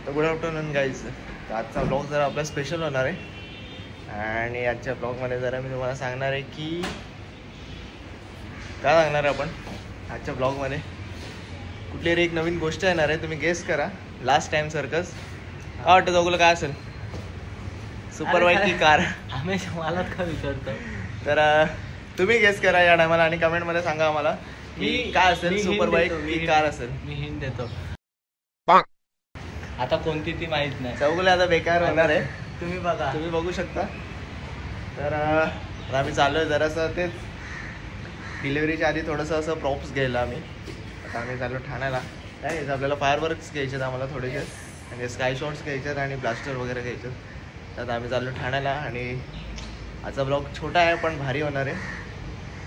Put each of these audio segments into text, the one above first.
तर good afternoon guys. तर आजचा ब्लॉग जरा आपला स्पेशल होणार आहे आणि आजच्या ब्लॉगमध्ये जरा मी तुम्हाला सांगणार आहे की काय सांगणार आहे आपण आजच्या ब्लॉगमध्ये. कुठली एक नवीन गोष्ट येणार आहे, तुम्ही गेस करा. लास्ट टाइम सर्कस काय वाटतं चौगुला काय असेल? सुपर बाईक की कार? मला का विचारतो? तर तुम्ही गेस करा या टायमाला आणि कमेंटमध्ये सांगा आम्हाला की काय असेल, सुपर बाईक की कार असेल. मी हिंट देतो. आता कोणती ती माहित नाही. चौगुला आता बेकार होणार आहे, तुम्ही बघा, तुम्ही बघू शकता. तर आम्ही चाललो आहे जरासं तेच डिलिव्हरीच्या आधी थोडंसं असं प्रॉप्स घ्यायला आम्ही. आता आम्ही चाललो ठाण्याला. काय घ्यायचं आपल्याला? फायरवर्क्स घ्यायचे आहेत आम्हाला थोडेसे, म्हणजे स्काय शॉट्स घ्यायचे आहेत आणि ब्लास्टर वगैरे घ्यायचे. तर आम्ही चाललो ठाण्याला आणि आजचा ब्लॉग छोटा आहे पण भारी होणार आहे.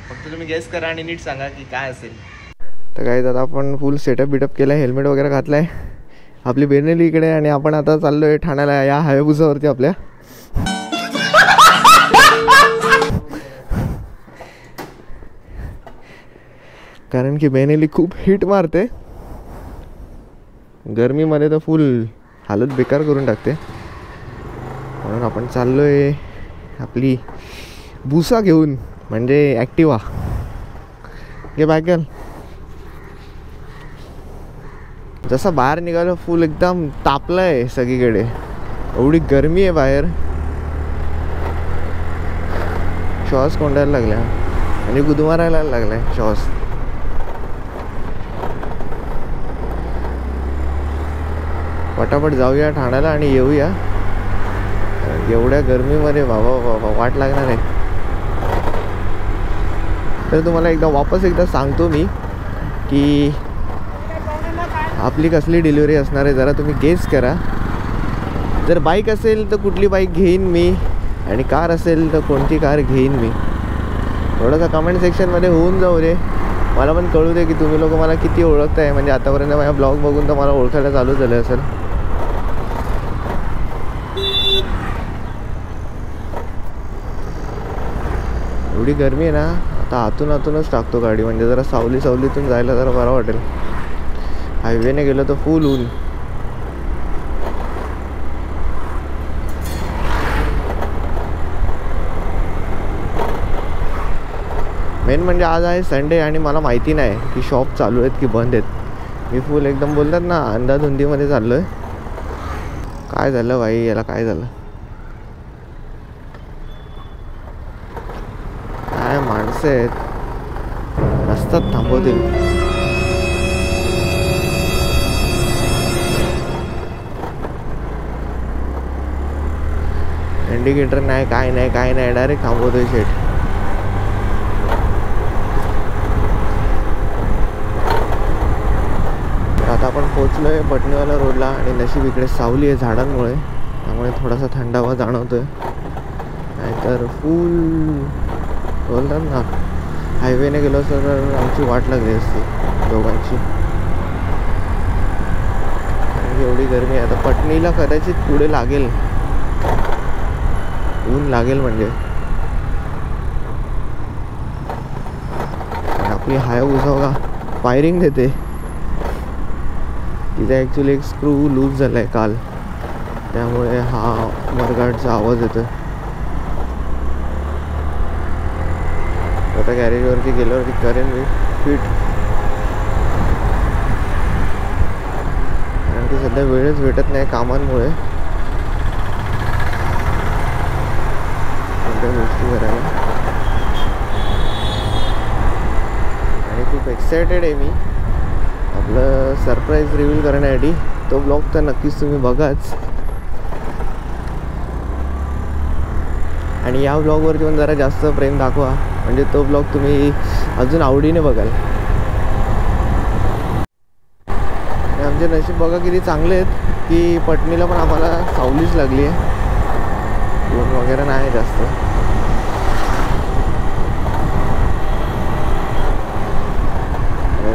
फक्त तुम्ही गेस करा आणि नीट सांगा की काय असेल. तर काय आता आपण फुल सेटअप बिटअप केला आहे, हेल्मेट वगैरे घातला आहे. आपली बेनेली इकडे आणि आपण आता चाललो आहे ठाण्याला या हायबुसावरती आपल्या. कारण की बेनेली खूप हिट मारते, गरमीमध्ये तर फुल हालत बेकार करून टाकते. म्हणून आपण चाललो आहे आपली बुसा घेऊन, म्हणजे ॲक्टिवा. घे बायकल. जसं बाहेर निघालो फुल एकदम तापलं आहे सगळीकडे, एवढी गरमी आहे बाहेर. श्वास कोंडायला लागल्या आणि गुदमारायला लागलाय श्वास. पटापट जाऊया ठाण्याला आणि येऊया. एवढ्या गरमीमध्ये बाबा वाट लागणार आहे. तर तुम्हाला एकदा सांगतो मी की आपली कसली डिलिव्हरी असणार आहे, जरा तुम्ही गेस करा. जर बाईक असेल तर कुठली बाईक घेईन मी, आणि कार असेल तर कोणती कार घेईन मी. थोडंसं कमेंट सेक्शनमध्ये होऊन जाऊ दे, मला पण कळू दे की तुम्ही लोक मला किती ओळखताय. म्हणजे आतापर्यंत माझ्या ब्लॉग बघून तर मला ओळखायला चालू झालं असेल. एवढी गरमी आहे ना, आता आतूनच टाकतो गाडी, म्हणजे जरा सावलीतून जायला जरा बरं वाटेल. हायवेने गेलो तर फुल ऊन. मेन म्हणजे आज आहे संडे आणि मला माहिती नाही की शॉप चालू आहेत की बंद आहेत. मी फुल एकदम बोलतात ना अंधाधुंदीमध्ये चाललो आहे. काय झालं बाई, याला काय झालं? काय माणसं आहेत, रस्त्यात थांबवतील. इंडिकेटर नाही, काय नाही, डायरेक्ट थांबवतोय शेट. आता आपण पोचलोय पटणीवाला रोडला आणि नशीब इकडे सावली आहे झाडांमुळे, त्यामुळे थोडासा थंडावा जाणवतोय. नाहीतर फुल बोलतात ना हायवेने गेलो असतो तर आमची वाट लागली असती दोघांची. कारण एवढी गरमी आहे. आता पटणीला कदाचित पुढे लागेल, ऊन लागेल म्हणजे. आपली हायबुसा बघा फायरिंग देते. तिचा ॲक्च्युली एक स्क्रू लूज झाला आहे काल, त्यामुळे हा मरगाटचा आवाज येतो. आता गॅरेजवरती गेल्यावरती करेन मी फिट, कारण की सध्या वेळच भेटत नाही कामांमुळे गोष्टी करायला. आणि खूप एक्सायटेड आहे मी आपलं सरप्राईज रिव्हील करण्यासाठी. तो ब्लॉग तर नक्कीच तुम्ही बघाच, आणि या ब्लॉगवरती पण जरा जास्त प्रेम दाखवा, म्हणजे तो ब्लॉग तुम्ही अजून आवडीने बघाल. आमचे नशीब बघा किती चांगले आहेत की पटणीला पण आम्हाला सावलीच लागली आहे, ऊन वगैरे नाही जास्त.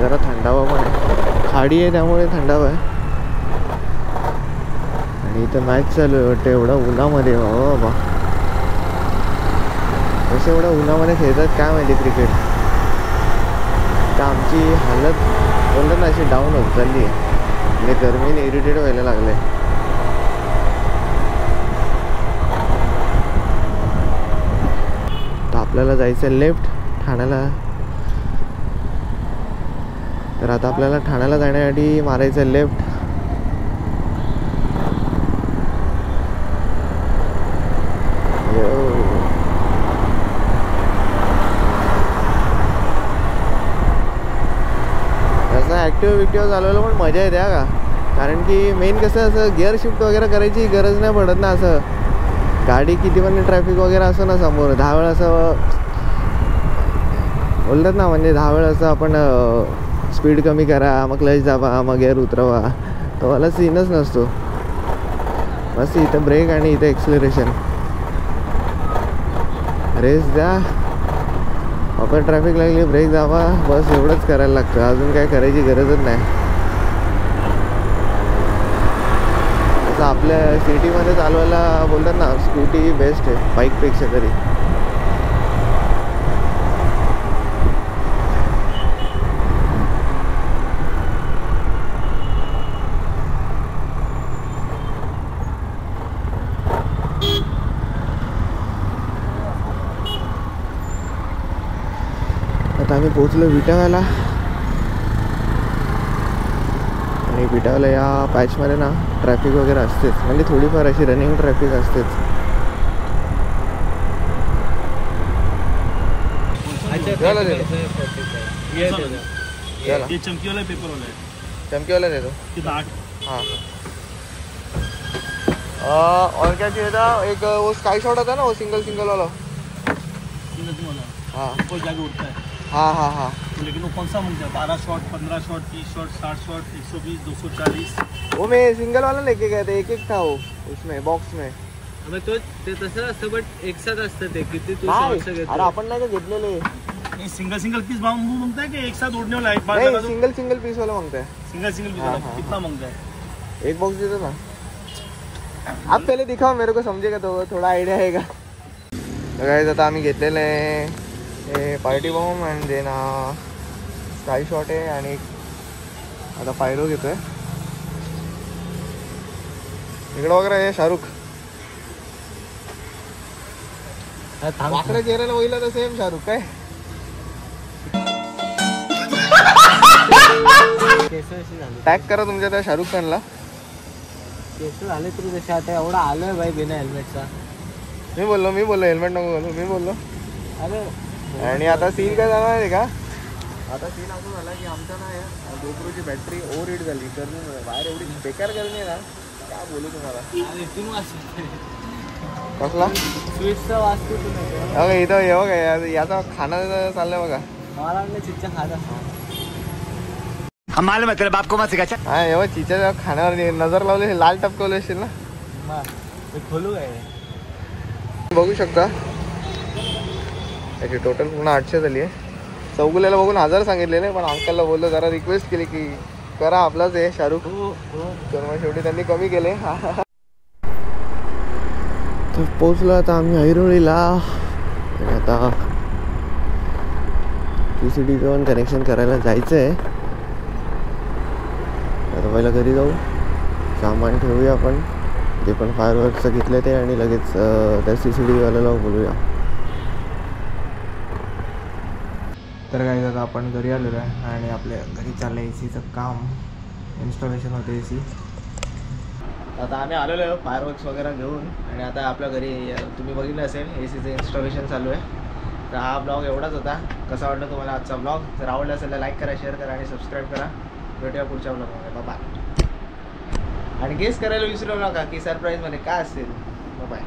जरा थंडावा पण आहे, खाडी आहे त्यामुळे थंडावा आहे. आणि इथं मॅच चालू आहे वाटतं एवढा उन्हामध्ये. बाबा कसं एवढ्या उन्हामध्ये खेळतात काय माहिती क्रिकेट. तर आमची हालत बोलतात ना अशी डाऊन होत चालली आहे, म्हणजे गरमीने इरिटेट व्हायला लागलं आहे. आपल्याला जायचं आहे लेफ्ट ठाण्याला. तर आता आपल्याला ठाण्याला जाण्यासाठी मारायचं आहे लेफ्ट. असं ॲक्टिव्ह विक्टिव्ह चालवायला पण मजा येते का, कारण की मेन कसं असं गिअर शिफ्ट वगैरे करायची गरज नाही पडत ना. असं गाडी किती पण ट्रॅफिक वगैरे असं ना समोर 10 वेळा असं बोलतात ना, म्हणजे 10 वेळा असं आपण स्पीड कमी करा, मग क्लच दाबा, मग गिअर उतरवा, तो वाला सीनच नसतो. बस इथं ब्रेक आणि इथं एक्सिलरेशन, रेस द्या, आपण ट्रॅफिक लागली ब्रेक दाबा, बस एवढंच करायला लागतं. अजून काय करायची गरजच नाही. असं आपल्या सिटीमध्ये चालवायला बोलतात ना, स्कूटी बेस्ट आहे बाईकपेक्षा तरी. आता आम्ही पोहोचलो विटाव्याला. आणि विटाव्याला या पॅचमध्ये ना ट्रॅफिक वगैरे असतेच, म्हणजे थोडीफार अशी रनिंग ट्रॅफिक असतेच. चमकीवाला पेपरवाला आहे. चमकीवाला देतो. हाँ और क्या चाहिए था? एक वो स्काई शॉट आता ना, वो सिंगल वाला. हाँ कोई जाके उठता है. हाँ हाँ हाँ. लेकिन वो कौन सा मांगता है? 12 शॉट, 15 शॉट, 30 शॉट, 60 शॉट, 120, 240. वो मैं सिंगल वाला लेके गए थे, एक था वो उसमें बॉक्स में. अबे तो ते तसं असतं, बट एक साथ असतं ते. किती तू नाही, शॉट्स घेतो? अरे आपण नाही का घेतलेले. नहीं, सिंगल पीस मांगता है कि एक साथ उड़ने वाला? एक बार नहीं, सिंगल पीस वाला मांगता है. सिंगल पीस हाँ, वाला हाँ, कितना मांगता है? एक बॉक्स देतो ना. आप पहले दिखाओ मेरे को, समझेगा तो थोड़ा आयडिया आहे का. तर गाइस आता आम्ही घेतलेलं आहे हे party bomb and then sky shot आहे आणि आता पायरो घेतोय. इकडं वगैरे आहे शाहरुख. वाकड्या चेहऱ्याला वहिला तर सेम शाहरुख काय. टॅग करा तुमच्या त्या शाहरुख खानला. केस झाले तरी जसे आता एवढा आलोय भाई बिना हेल्मेटचा. मी बोललो हेल्मेट नको घालू, मी बोललो. अरे आणि आता सीन काय झाला आहे का, आता सीन असं झाला की आमच्या ना गोप्रोची बॅटरी ओव्हर हीट झाली. गरमी बाहेर एवढी बेकार गरमी आहे ना, काय बोलू तुम्हाला. इथून कसला स्वीटचा वाचतो तुम्ही. बघा इथं हे बघा याचा खाणं चाललंय बघा. मला चिच्चा खात असतो. हम मालूम है तेरे बाप को मत सिखा. हा एवढा चिच्याच्या खाण्यावर नजर लावली, लाल टपकवले असेल ना. खोलू काय बघू शकता त्याची टोटल पूर्ण 800 झाली आहे. चौगुल्याला बघून 1000 सांगितलेले, पण अंकलला बोललो, जरा रिक्वेस्ट केली की करा आपलाच आहे शाहरुख. तर मग शेवटी त्यांनी कमी केले. तर पोचलो आता आम्ही ऐरोळीला. आणि आता PCD पण कनेक्शन करायला जायचं आहे. आता पहिला घरी जाऊ, सामान ठेवूया आपण जे पण फायरवर्क्सचं घेतलं ते, आणि लगेच त्या CCD वाल्याला बोलूया. तर काय आता आपण घरी आलेलो आहे आणि आपल्या घरी चाललं ACचं काम, इन्स्टॉलेशन होते AC. आता आम्ही आलेलो आहे फायरवर्क्स वगैरे घेऊन, आणि आता आपल्या घरी तुम्ही बघितलं असेल ACचं इन्स्टॉलेशन चालू आहे. तर हा ब्लॉग एवढाच होता. कसा वाटला तुम्हाला आजचा ब्लॉग? जर आवडला असेल तर लाईक करा, शेअर करा आणि सबस्क्राईब करा. भेटूया पुढच्या ब्लॉगमध्ये. बाय. आणि गेस करायला विसरू नका की सरप्राईजमध्ये काय असेल. बाय.